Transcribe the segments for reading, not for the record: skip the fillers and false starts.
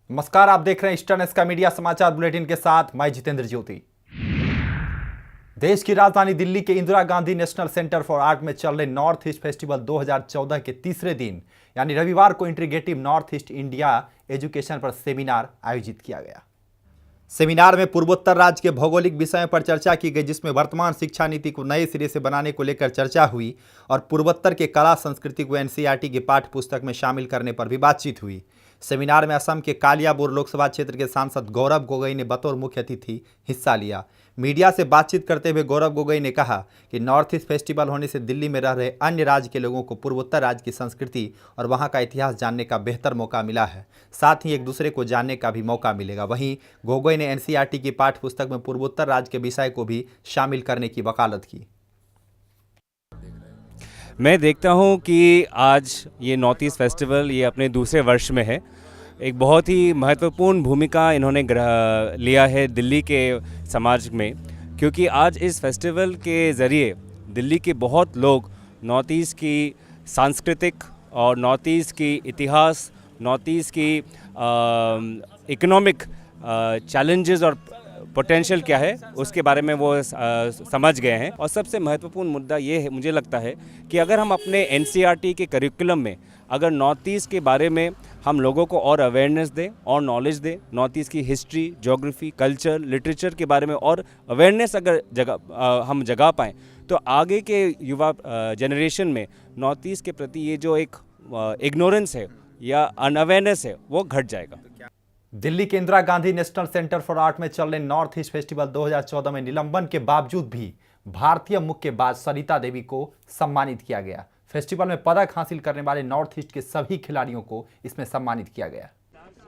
नमस्कार, आप देख रहे हैं ईस्टर्न का मीडिया समाचार बुलेटिन के साथ मैं जितेंद्र ज्योति। देश की राजधानी दिल्ली के Indira Gandhi national centre for art में चल रहे नॉर्थ ईस्ट फेस्टिवल 2014 के तीसरे दिन यानी रविवार को integrative north east India education पर सेमिनार आयोजित किया गया। सेमिनार में पूर्वोत्तर राज्य के भौगोलिक विषयों पर चर्चा की गई, जिसमें वर्तमान शिक्षा नीति को नए सिरे से बनाने को लेकर चर्चा हुई और पूर्वोत्तर के कला संस्कृति को एनसीईआरटी की पाठ्य पुस्तक में शामिल करने पर भी बातचीत हुई। सेमिनार में असम के कालियाबोर लोकसभा क्षेत्र के सांसद गौरव गोगोई ने बतौर मुख्य अतिथि हिस्सा लिया। मीडिया से बातचीत करते हुए गौरव गोगोई ने कहा कि नॉर्थ ईस्ट फेस्टिवल होने से दिल्ली में रह रहे अन्य राज्य के लोगों को पूर्वोत्तर राज्य की संस्कृति और वहां का इतिहास जानने का बेहतर मौका मिला है, साथ ही एक दूसरे को जानने का भी मौका मिलेगा। वहीं गोगोई ने एनसीईआरटी की पाठ्य पुस्तक में पूर्वोत्तर राज्य के विषय को भी शामिल करने की वकालत की। मैं देखता हूं कि आज ये नॉर्थ ईस्ट फेस्टिवल ये अपने दूसरे वर्ष में है। एक बहुत ही महत्वपूर्ण भूमिका इन्होंने लिया है दिल्ली के समाज में, क्योंकि आज इस फेस्टिवल के ज़रिए दिल्ली के बहुत लोग नॉर्थ ईस्ट की सांस्कृतिक और नॉर्थ ईस्ट की इतिहास, नॉर्थ ईस्ट की इकोनॉमिक चैलेंजेस और पोटेंशियल क्या है उसके बारे में वो समझ गए हैं। और सबसे महत्वपूर्ण मुद्दा ये है, मुझे लगता है कि अगर हम अपने एनसीईआरटी के करिकुलम में अगर नॉर्थ ईस्ट के बारे में हम लोगों को और अवेयरनेस दें और नॉलेज दें, नॉर्थ ईस्ट की हिस्ट्री, ज्योग्राफी, कल्चर, लिटरेचर के बारे में और अवेयरनेस अगर हम जगा पाएँ तो आगे के युवा जनरेशन में नॉर्थ ईस्ट के प्रति ये जो एक इग्नोरेंस है या अनअवेयरनेस है वो घट जाएगा। दिल्ली के Indira Gandhi national centre for art में चल रहे नॉर्थ ईस्ट फेस्टिवल 2014 में निलंबन के बावजूद भी भारतीय मुक्केबाज सरिता देवी को सम्मानित किया गया। फेस्टिवल में पदक हासिल करने वाले नॉर्थ ईस्ट के सभी खिलाड़ियों को इसमें सम्मानित किया गया।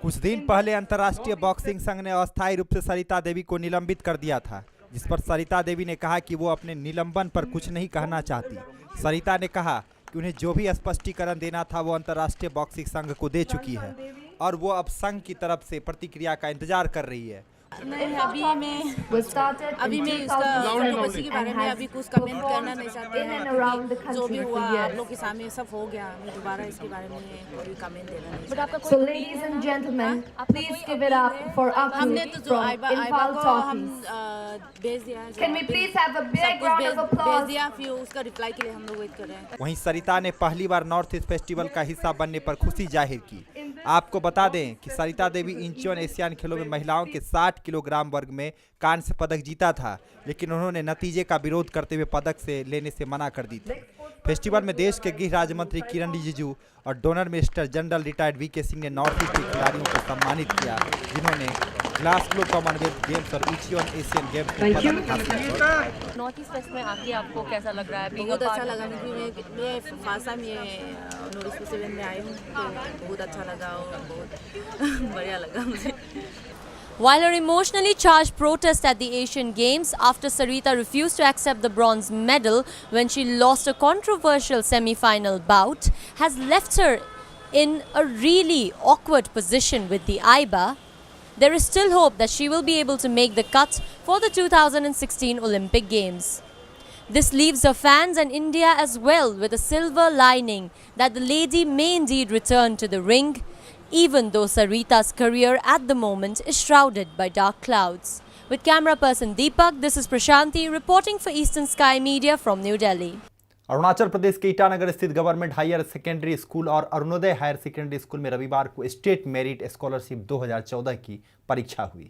कुछ दिन पहले अंतर्राष्ट्रीय बॉक्सिंग संघ ने अस्थायी रूप से सरिता देवी को निलंबित कर दिया था, जिस पर सरिता देवी ने कहा कि वो अपने निलंबन पर कुछ नहीं कहना चाहती। सरिता ने कहा कि उन्हें जो भी स्पष्टीकरण देना था वो अंतर्राष्ट्रीय बॉक्सिंग संघ को दे चुकी है और वो अब संघ की तरफ से प्रतिक्रिया का इंतजार कर रही है। नहीं, अभी मैं इसका कंट्रोवर्सी के बारे में अभी कुछ कमेंट करना नहीं चाहते हैं, क्योंकि जो भी हुआ आप लोग के सामने सब हो गया। मैं दोबारा इसके बारे में कोई कमेंट देना नहीं चाहती। So ladies and gentlemen, please give it up for हमने Aku तो जो from आइबा Infal को हम Talkies. भेज दिया, Can we please have a big round of भेज applause? दिया, फिर उसका रिप्लाई के लिए हम लोग वेट कर रहे हैं। वहीं सरिता ने पहली बार नॉर्थ ईस्ट फेस्टिवल का हिस्सा बनने पर खुशी जाहिर की। आपको बता दें कि सरिता देवी इंचियन एशियान खेलों में महिलाओं के 60 किलोग्राम वर्ग में कांस्य पदक जीता था, लेकिन उन्होंने नतीजे का विरोध करते हुए पदक से लेने से मना कर दी थी। फेस्टिवल में देश के गृह राज्य मंत्री किरण रिजिजू और DoNER minister general retired VK Singh ने नॉर्थ ईस्ट के खिलाड़ियों को सम्मानित किया, जिन्होंने ग्लासगो कॉमनवेल्थ गेम्स और इंचियन एशियन गेम्स में पदक हासिल किया। नॉर्थ ईस्ट फेस्ट में आके आपको कैसा लग रहा है? बहुत अच्छा लगा, क्योंकि मैं फर्स्ट टाइम ये नॉर्थ ईस्ट फेस्टिवल में आई हूँ, तो बहुत अच्छा लगा और बहुत बढ़िया लगा मुझे। While her emotionally charged protest at the Asian Games after Sarita refused to accept the bronze medal when she lost a controversial semi-final bout has left her in a really awkward position with the AIBA, there is still hope that she will be able to make the cut for the 2016 Olympic Games. This leaves her fans and India as well with a silver lining that the lady may indeed return to the ring, even though Sarita's career at the moment is shrouded by dark clouds. With camera person Deepak, this is Prashanti reporting for Eastern Sky Media from New Delhi. Arunachal Pradesh के ईटानगर स्थित government higher secondary school और Arunoday higher secondary school में रविवार को state merit scholarship 2014 की परीक्षा हुई।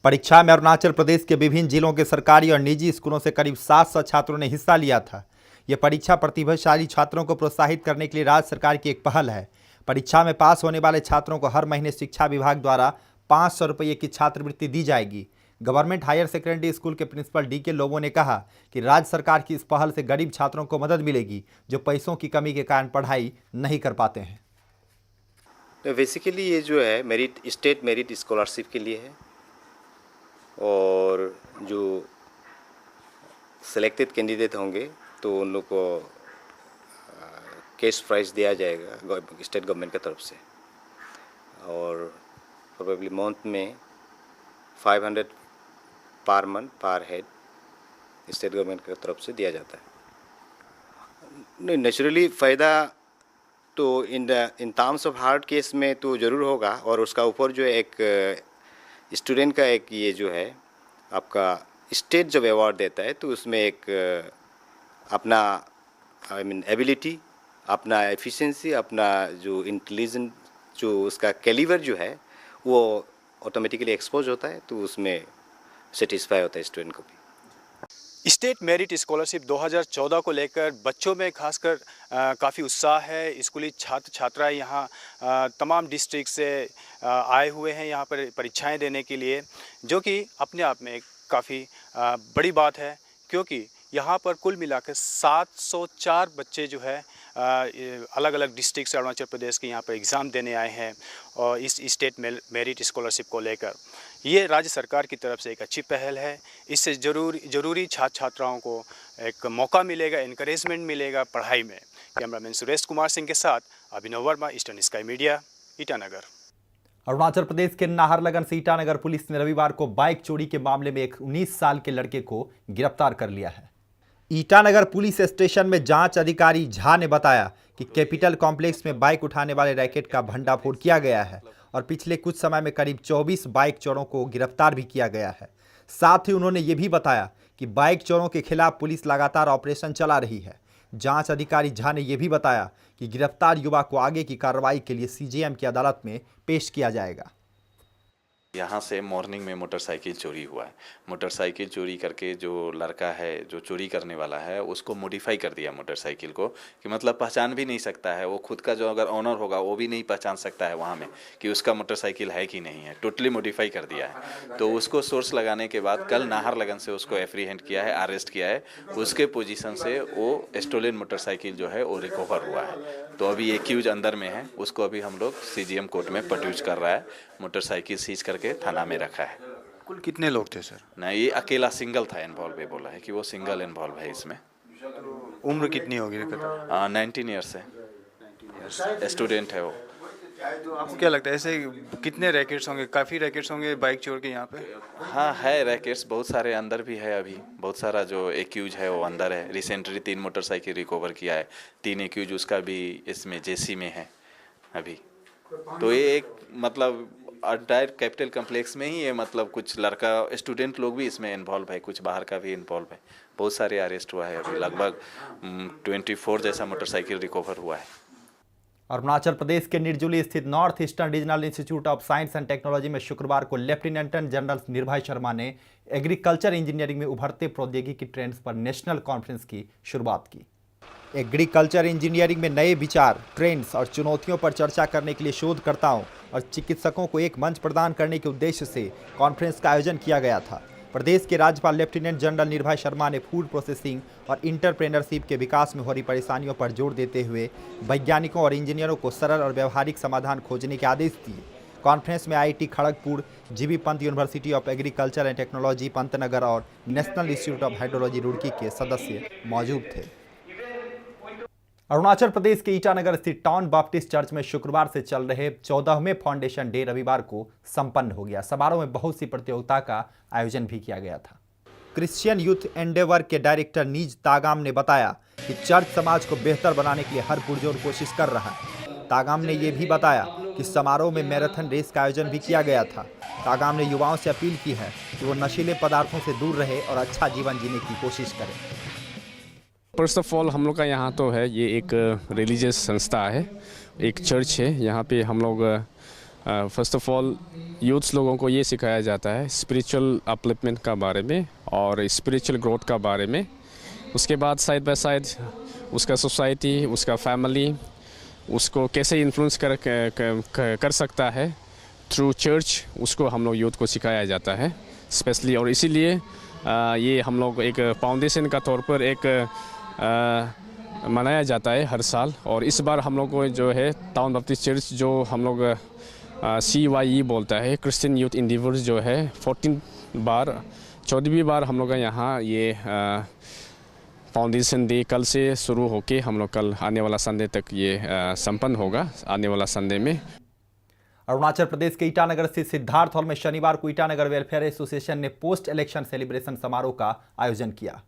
परीक्षा में अरुणाचल प्रदेश के विभिन्न जिलों के सरकारी और निजी स्कूलों से करीब 700 छात्रों ने हिस्सा लिया था। यह परीक्षा प्रतिभाशाली छात्रों को प्रोत्साहित करने के लिए राज्य सरकार की एक पहल है। परीक्षा में पास होने वाले छात्रों को हर महीने शिक्षा विभाग द्वारा 500 रुपये की छात्रवृत्ति दी जाएगी। गवर्नमेंट हायर सेकेंडरी स्कूल के प्रिंसिपल डीके लोबो ने कहा कि राज्य सरकार की इस पहल से गरीब छात्रों को मदद मिलेगी जो पैसों की कमी के कारण पढ़ाई नहीं कर पाते हैं। तो बेसिकली ये जो है मेरिट स्टेट मेरिट स्कॉलरशिप के लिए है और जो सिलेक्टेड कैंडिडेट होंगे तो उन लोग को कैश प्राइज दिया जाएगा स्टेट गवर्नमेंट की तरफ से और प्रोबेबली मंथ में 500 पर मंथ पर हेड स्टेट गवर्नमेंट की तरफ से दिया जाता है। नहीं, नेचुरली फ़ायदा तो in terms of hard case में तो ज़रूर होगा। और उसका ऊपर जो एक स्टूडेंट का एक ये जो है आपका स्टेट जब अवार्ड देता है तो उसमें एक अपना एबिलिटी, अपना एफिशिएंसी, अपना जो इंटेलिजेंट जो उसका कैलिबर जो है वो ऑटोमेटिकली एक्सपोज होता है, तो उसमें सेटिस्फाई होता है स्टूडेंट को भी। स्टेट मेरिट स्कॉलरशिप 2014 को लेकर बच्चों में खासकर काफ़ी उत्साह है। स्कूली छात्र छात्राएं यहाँ तमाम डिस्ट्रिक्ट से आए हुए हैं यहाँ पर परीक्षाएं देने के लिए, जो कि अपने आप में एक काफ़ी बड़ी बात है, क्योंकि यहाँ पर कुल मिलाकर 704 बच्चे जो है अलग अलग डिस्ट्रिक्ट से अरुणाचल प्रदेश के यहाँ पर एग्ज़ाम देने आए हैं। और इस स्टेट मेरिट स्कॉलरशिप को लेकर ये राज्य सरकार की तरफ से एक अच्छी पहल है। इससे ज़रूरी छात्र छात्राओं को एक मौका मिलेगा, इनकरेजमेंट मिलेगा पढ़ाई में। कैमरामैन सुरेश कुमार सिंह के साथ Abhinav Varma, Eastern Sky Media, Itanagar. Arunachal Pradesh के नाहरलगन से ईटानगर पुलिस ने रविवार को बाइक चोरी के मामले में एक 19 साल के लड़के को गिरफ्तार कर लिया है। ईटानगर पुलिस स्टेशन में जांच अधिकारी झा ने बताया कि कैपिटल कॉम्प्लेक्स में बाइक उठाने वाले रैकेट का भंडाफोड़ किया गया है और पिछले कुछ समय में करीब 24 बाइक चोरों को गिरफ्तार भी किया गया है। साथ ही उन्होंने ये भी बताया कि बाइक चोरों के खिलाफ पुलिस लगातार ऑपरेशन चला रही है। जांच अधिकारी झा ने यह भी बताया कि गिरफ्तार युवक को आगे की कार्रवाई के लिए सीजेएम की अदालत में पेश किया जाएगा। यहाँ से मॉर्निंग में मोटरसाइकिल चोरी हुआ है। मोटरसाइकिल चोरी करके जो लड़का है जो चोरी करने वाला है उसको मॉडिफाई कर दिया मोटरसाइकिल को, कि मतलब पहचान भी नहीं सकता है वो, खुद का जो अगर ऑनर होगा वो भी नहीं पहचान सकता है वहाँ में कि उसका मोटरसाइकिल है कि नहीं है, टोटली मॉडिफाई कर दिया है। तो उसको सोर्स लगाने के बाद कल नाहरलगन से उसको एप्रीहेंड किया है, अरेस्ट किया है। उसके पोजीशन से वो स्टोलन मोटरसाइकिल जो है वो रिकवर हुआ है। तो अभी एक्यूज अंदर में है, उसको अभी हम लोग सीजीएम कोर्ट में प्रोड्यूस कर रहा है। मोटरसाइकिल सीज करके थाना में रखा है। कुल कितने लोग थे सर? नहीं, ये अकेला सिंगल था इन्वॉल्व, ये बोला है कि वो सिंगल इन्वॉल्व है इसमें। उम्र कितनी होगी? 19 ईयर्स है, स्टूडेंट है वो। तो आपको क्या लगता है ऐसे कितने रैकेट्स होंगे? काफ़ी रैकेट्स होंगे बाइक चोर के यहाँ पे? हाँ है, रैकेट्स बहुत सारे अंदर भी है। अभी बहुत सारा जो एक्यूज है वो अंदर है। रिसेंटली 3 मोटरसाइकिल रिकवर किया है। 3 एक्यूज उसका भी इसमें जेसी में है अभी। तो ये एक मतलब डायरेक्ट कैपिटल कॉम्प्लेक्स में ही ये मतलब कुछ लड़का स्टूडेंट लोग भी इसमें इन्वॉल्व है, कुछ बाहर का भी इन्वॉल्व है। बहुत सारे अरेस्ट हुआ है अभी, लगभग 24 जैसा मोटरसाइकिल रिकवर हुआ है। अरुणाचल प्रदेश के निर्जुली स्थित north eastern regional institute of science and technology में शुक्रवार को लेफ्टिनेंट जनरल निर्भय शर्मा ने एग्रीकल्चर इंजीनियरिंग में उभरते प्रौद्योगिकी ट्रेंड्स पर नेशनल कॉन्फ्रेंस की शुरुआत की। एग्रीकल्चर इंजीनियरिंग में नए विचार, ट्रेंड्स और चुनौतियों पर चर्चा करने के लिए शोधकर्ताओं और चिकित्सकों को एक मंच प्रदान करने के उद्देश्य से कॉन्फ्रेंस का आयोजन किया गया था। प्रदेश के राज्यपाल लेफ्टिनेंट जनरल निर्भय शर्मा ने फूड प्रोसेसिंग और इंटरप्रेन्योरशिप के विकास में हो रही परेशानियों पर जोर देते हुए वैज्ञानिकों और इंजीनियरों को सरल और व्यवहारिक समाधान खोजने के आदेश दिए। कॉन्फ्रेंस में IIT Kharagpur, GB Pant University of Agriculture and Technology Pantnagar और National Institute of Hydrology Roorkee के सदस्य मौजूद थे। अरुणाचल प्रदेश के ईटानगर स्थित टाउन बाप्टिस्ट चर्च में शुक्रवार से चल रहे 14वें फाउंडेशन डे रविवार को संपन्न हो गया। समारोह में बहुत सी प्रतियोगिता का आयोजन भी किया गया था। क्रिश्चियन यूथ एंडेवर के डायरेक्टर नीज तागाम ने बताया कि चर्च समाज को बेहतर बनाने के लिए हर पुरजोर कोशिश कर रहा है। तागाम ने यह भी बताया कि समारोह में मैराथन रेस का आयोजन भी किया गया था। तागाम ने युवाओं से अपील की है कि वो नशीले पदार्थों से दूर रहे और अच्छा जीवन जीने की कोशिश करें। फर्स्ट ऑफ ऑल हम लोग का यहाँ तो है, ये एक रिलीजियस संस्था है, एक चर्च है। यहाँ पे हम लोग फर्स्ट ऑफ ऑल यूथ्स लोगों को ये सिखाया जाता है स्पिरिचुअल अपलिफ्टमेंट का बारे में और स्पिरिचुअल ग्रोथ का बारे में। उसके बाद साइड बाय साइड उसका सोसाइटी, उसका फैमिली, उसको कैसे इन्फ्लुएंस कर सकता है थ्रू चर्च, उसको हम लोग यूथ को सिखाया जाता है स्पेशली। और इसीलिए ये हम लोग एक फाउंडेशन का तौर पर एक मनाया जाता है हर साल। और इस बार हम लोग को जो है टाउन बाप्टिस्ट चर्च जो हम लोग CYE बोलता है, क्रिश्चियन यूथ एंडेवर्स जो है 14वीं बार हम लोग का यहाँ ये फाउंडेशन डे कल से शुरू होके हम लोग कल आने वाला संडे तक ये संपन्न होगा। आने वाला संडे में अरुणाचल प्रदेश के ईटानगर स्थित सिद्धार्थ हॉल में शनिवार को ईटानगर वेलफेयर एसोसिएशन ने पोस्ट इलेक्शन सेलिब्रेशन समारोह का आयोजन किया।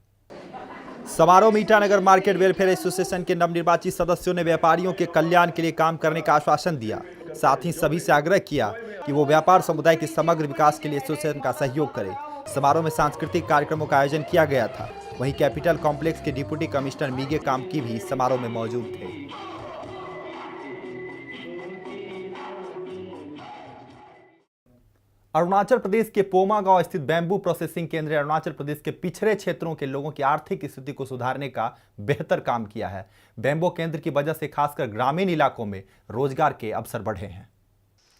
समारोह में ईटानगर मार्केट वेलफेयर एसोसिएशन के नवनिर्वाचित सदस्यों ने व्यापारियों के कल्याण के लिए काम करने का आश्वासन दिया। साथ ही सभी से आग्रह किया कि वो व्यापार समुदाय के समग्र विकास के लिए एसोसिएशन का सहयोग करें। समारोह में सांस्कृतिक कार्यक्रमों का आयोजन किया गया था। वहीं कैपिटल कॉम्प्लेक्स के डिप्टी कमिश्नर मीगे कामकी भी समारोह में मौजूद थे। अरुणाचल प्रदेश के पोमा गांव स्थित बैम्बू प्रोसेसिंग केंद्र अरुणाचल प्रदेश के पिछड़े क्षेत्रों के लोगों की आर्थिक स्थिति को सुधारने का बेहतर काम किया है। बैम्बू केंद्र की वजह से खासकर ग्रामीण इलाकों में रोजगार के अवसर बढ़े हैं।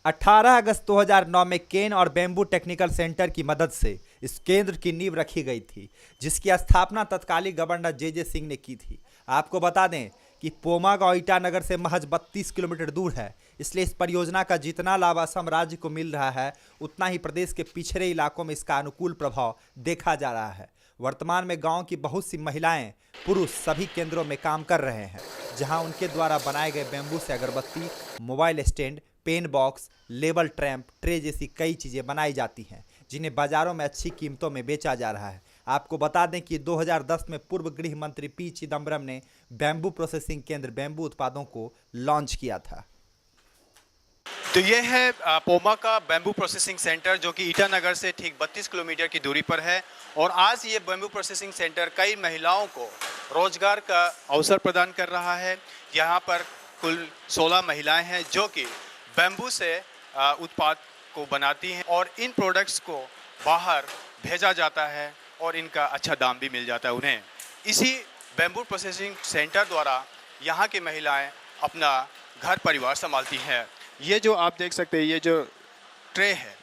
18 अगस्त 2009 में केन और बैम्बू टेक्निकल सेंटर की मदद से इस केंद्र की नींव रखी गई थी, जिसकी स्थापना तत्कालीन गवर्नर जे सिंह ने की थी। आपको बता दें कि पोमा गांव ईटानगर से महज 32 किलोमीटर दूर है, इसलिए इस परियोजना का जितना लाभ असम राज्य को मिल रहा है, उतना ही प्रदेश के पिछड़े इलाकों में इसका अनुकूल प्रभाव देखा जा रहा है। वर्तमान में गांव की बहुत सी महिलाएं, पुरुष सभी केंद्रों में काम कर रहे हैं, जहां उनके द्वारा बनाए गए बैम्बू से अगरबत्ती, mobile stand, pen box, label ट्रैम्प, ट्रे जैसी कई चीज़ें बनाई जाती हैं, जिन्हें बाजारों में अच्छी कीमतों में बेचा जा रहा है। आपको बता दें कि 2010 में पूर्व गृह मंत्री पी चिदम्बरम ने बैम्बू प्रोसेसिंग केंद्र बैम्बू उत्पादों को लॉन्च किया था। तो ये है पोमा का बैम्बू प्रोसेसिंग सेंटर, जो कि ईटानगर से ठीक 32 किलोमीटर की दूरी पर है। और आज ये बैम्बू प्रोसेसिंग सेंटर कई महिलाओं को रोजगार का अवसर प्रदान कर रहा है। यहाँ पर कुल 16 महिलाएं हैं जो कि बैम्बू से उत्पाद को बनाती हैं और इन प्रोडक्ट्स को बाहर भेजा जाता है और इनका अच्छा दाम भी मिल जाता है उन्हें। इसी बैम्बू प्रोसेसिंग सेंटर द्वारा यहाँ की महिलाएं अपना घर परिवार संभालती हैं। ये जो आप देख सकते हैं, ये जो ट्रे है,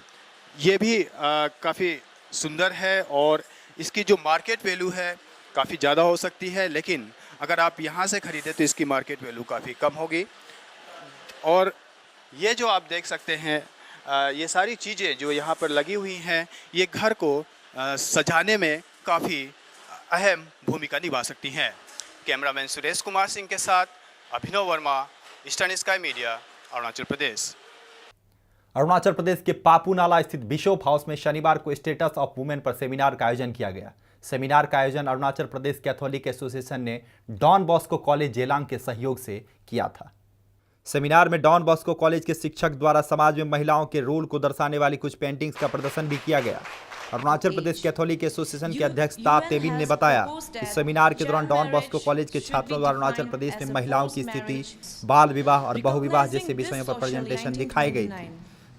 ये भी काफ़ी सुंदर है और इसकी जो मार्केट वैल्यू है काफ़ी ज़्यादा हो सकती है, लेकिन अगर आप यहाँ से ख़रीदें तो इसकी मार्केट वैल्यू काफ़ी कम होगी। और ये जो आप देख सकते हैं, ये सारी चीज़ें जो यहाँ पर लगी हुई हैं, ये घर को सजाने में काफ़ी अहम भूमिका निभा सकती हैं। कैमरामैन सुरेश कुमार सिंह के साथ Abhinav Varma, Eastern Sky Media, Arunachal Pradesh. Arunachal Pradesh के पापूनाला स्थित बिशोप हाउस में शनिवार को स्टेटस ऑफ वुमेन पर सेमिनार का आयोजन किया गया। सेमिनार का आयोजन अरुणाचल प्रदेश कैथोलिक एसोसिएशन ने डॉन बॉस्को कॉलेज जेलांग के सहयोग से किया था। सेमिनार में डॉन बॉस्को कॉलेज के शिक्षक द्वारा समाज में महिलाओं के रोल को दर्शाने वाली कुछ पेंटिंग्स का प्रदर्शन भी किया गया। अरुणाचल प्रदेश कैथोलिक एसोसिएशन के अध्यक्ष ता तेबिन ने बताया कि सेमिनार के दौरान डॉन बॉस्को कॉलेज के छात्रों द्वारा अरुणाचल प्रदेश में महिलाओं की स्थिति, बाल विवाह और बहुविवाह जैसे विषयों पर प्रेजेंटेशन दिखाई गई थी।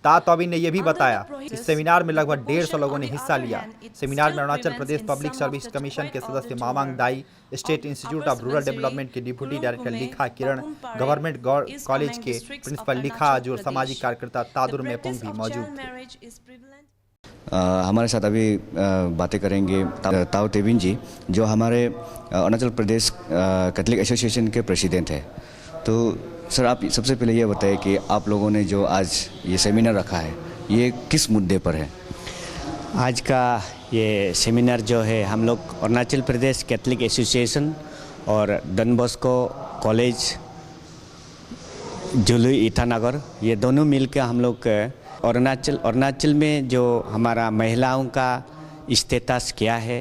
ता तेबिन ने यह भी बताया इस सेमिनार में लगभग 150 लोगों ने हिस्सा लिया। सेमिनार में Arunachal Pradesh Public Service Commission के सदस्य Mamang Dai, State Institute of Rural Development के deputy director Likha Kiran, government college के प्रिंसिपल लिखा जो सामाजिक कार्यकर्ता तादुर मेपोंग भी मौजूद थे। हमारे साथ अभी बातें करेंगे ताओ तेबिन जी, जो हमारे अरुणाचल प्रदेश कैथोलिक एसोसिएशन के प्रेसिडेंट हैं। तो सर, आप सबसे पहले ये बताइए कि आप लोगों ने जो आज ये सेमिनार रखा है, ये किस मुद्दे पर है? आज का ये सेमिनार जो है, हम लोग अरुणाचल प्रदेश कैथोलिक एसोसिएशन और डॉन बॉस्को कॉलेज जुलुई ईटानगर, ये दोनों मिलकर हम लोग अरुणाचल में जो हमारा महिलाओं का स्टेटस क्या है,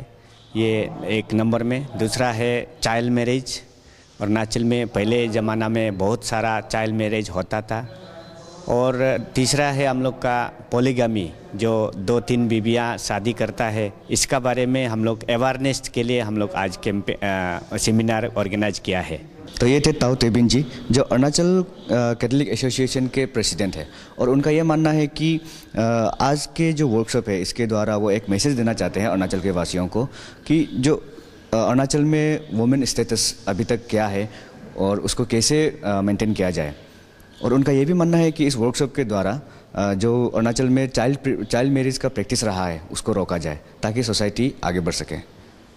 ये एक नंबर में। दूसरा है चाइल्ड मैरिज। अरुणाचल में पहले ज़माना में बहुत सारा चाइल्ड मैरिज होता था। और तीसरा है हम लोग का पॉलीगामी, जो 2-3 बीबियाँ शादी करता है, इसका बारे में हम लोग अवेयरनेस के लिए हम लोग आज सेमिनार ऑर्गेनाइज किया है। तो ये थे ताओ तेबिन जी, जो अरुणाचल कैथोलिक एसोसिएशन के प्रेसिडेंट है, और उनका ये मानना है कि आज के जो वर्कशॉप है, इसके द्वारा वो एक मैसेज देना चाहते हैं अरुणाचल के वासियों को कि जो अरुणाचल में वुमेन स्टेटस अभी तक क्या है और उसको कैसे मेंटेन किया जाए। और उनका ये भी मानना है कि इस वर्कशॉप के द्वारा जो अरुणाचल में चाइल्ड मैरिज का प्रैक्टिस रहा है, उसको रोका जाए ताकि सोसाइटी आगे बढ़ सके।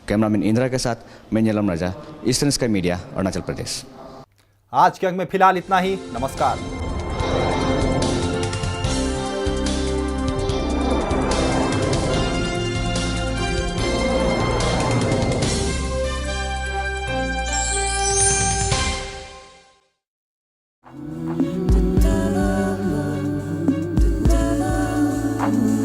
कैमरामैन इंदिरा के साथ मैं नीलम राजा, ईस्टर्न स्काई मीडिया, अरुणाचल प्रदेश। आज के अंक में फिलहाल इतना ही। नमस्कार। Thank you.